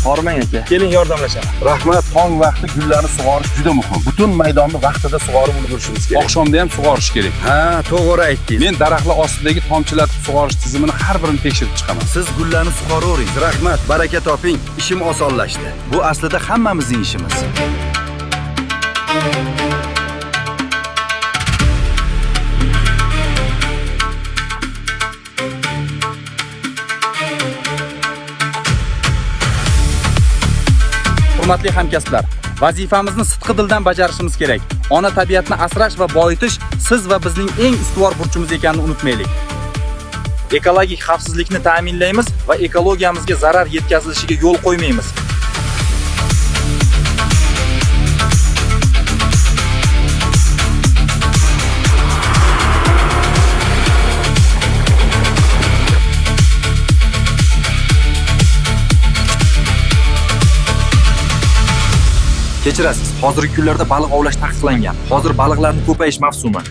Hormang aka. Keling yordamlashamiz. Rahmat. Tong vaqti gullarni sug'orish juda muhim. Butun maydonni vaqtida sug'orib ulgurishimiz kerak. Oqshomda ham sug'orish kerak. Ha, to'g'ri aytdingiz. Men daraxtlar ostidagi tomchilatib sug'orish tizimini har birini tekshirib chiqaman. Siz gullarni sug'oravering. Rahmat, baraka toping. Ishim osonlashdi. Bu aslida hammamizning ishimiz. Hurmatli hamkasblar, vazifamizni sidqi dildan bajarishimiz kerak. Ona tabiatni asrash va boyitish siz va bizning eng ustuvor burchimiz ekanini unutmaylik. Ekologik xavfsizlikni ta'minlaymiz va ekologiyamizga zarar yetkazilishiga yo'l qo'ymaymiz. Kechirasiz, hozirgi kunlarda baliq ovlash taqiqlangan. Hozir baliqlarning ko'payish mavsumi.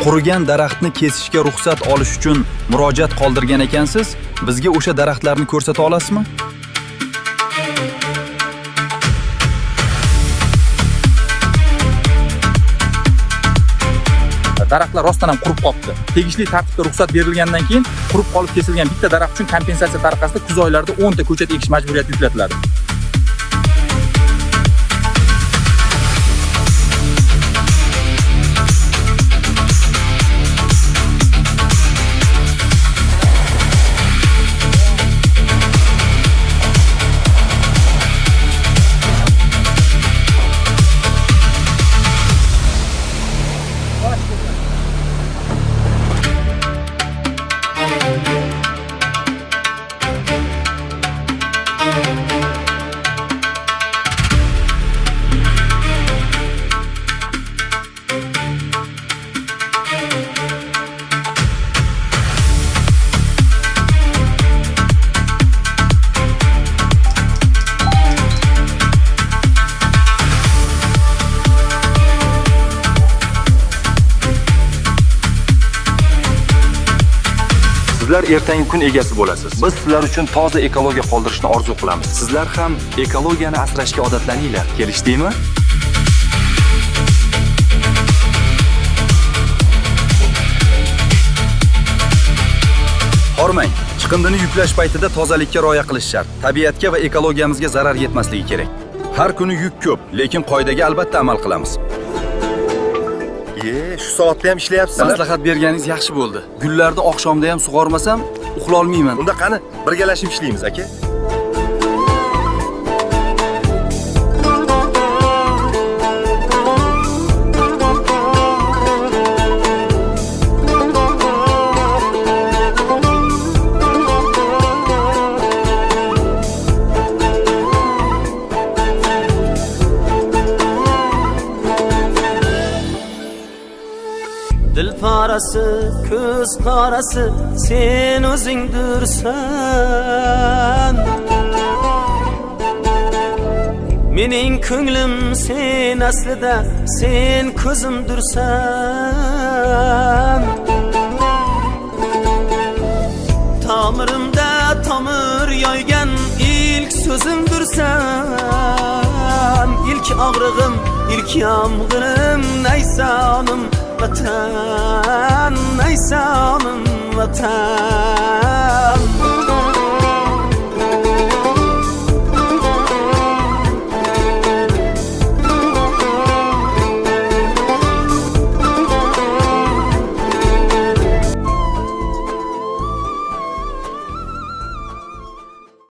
Qurigan daraxtni kesishga ruxsat olish uchun murojaat qoldirgan ekansiz. Bizga o'sha daraxtlarni ko'rsata olasizmi? Daraxtlar rostdan ham qurib qolibdi. Tegishli tartibda ruxsat berilgandan keyin qurib qolib kesilgan bitta daraxt uchun kompensatsiya tariqasida kuz oylarida 10 ta ko'chat ekish majburiyati yuklatiladi. Sizlar ertangi kun egasi bo'lasiz. Biz sizlar uchun toza ekologiya qoldirishni orzu qilamiz. Sizlar ham ekologiyani asrashga odatlaninglar. Kelishdingmi? Hormang, chiqindini yuklash paytida tozalikka rioya qilish shart. Tabiatga va ekologiyamizga zarar yetmasligi kerak. Har kuni yuk ko'p, lekin qoidaga albatta amal qilamiz. Shu soatda ham ishlayapsizlar. Maslahat berganingiz yaxshi bo'ldi. Gullarni oqshomda ham sug'ormasam, uxla olmayman. Unda qani, birgalashib ishlaymiz, aka. Dil parası, ko'z qarasi, sen o'zingdirsan. Mening ko'nglim sen aslida, sen ko'zimdirsan. Tomirimda tomir yoygan ilk so'zimdirsan. İlk og'rig'im, ilk yomg'irim, naysonim vatan, naysonim vatan.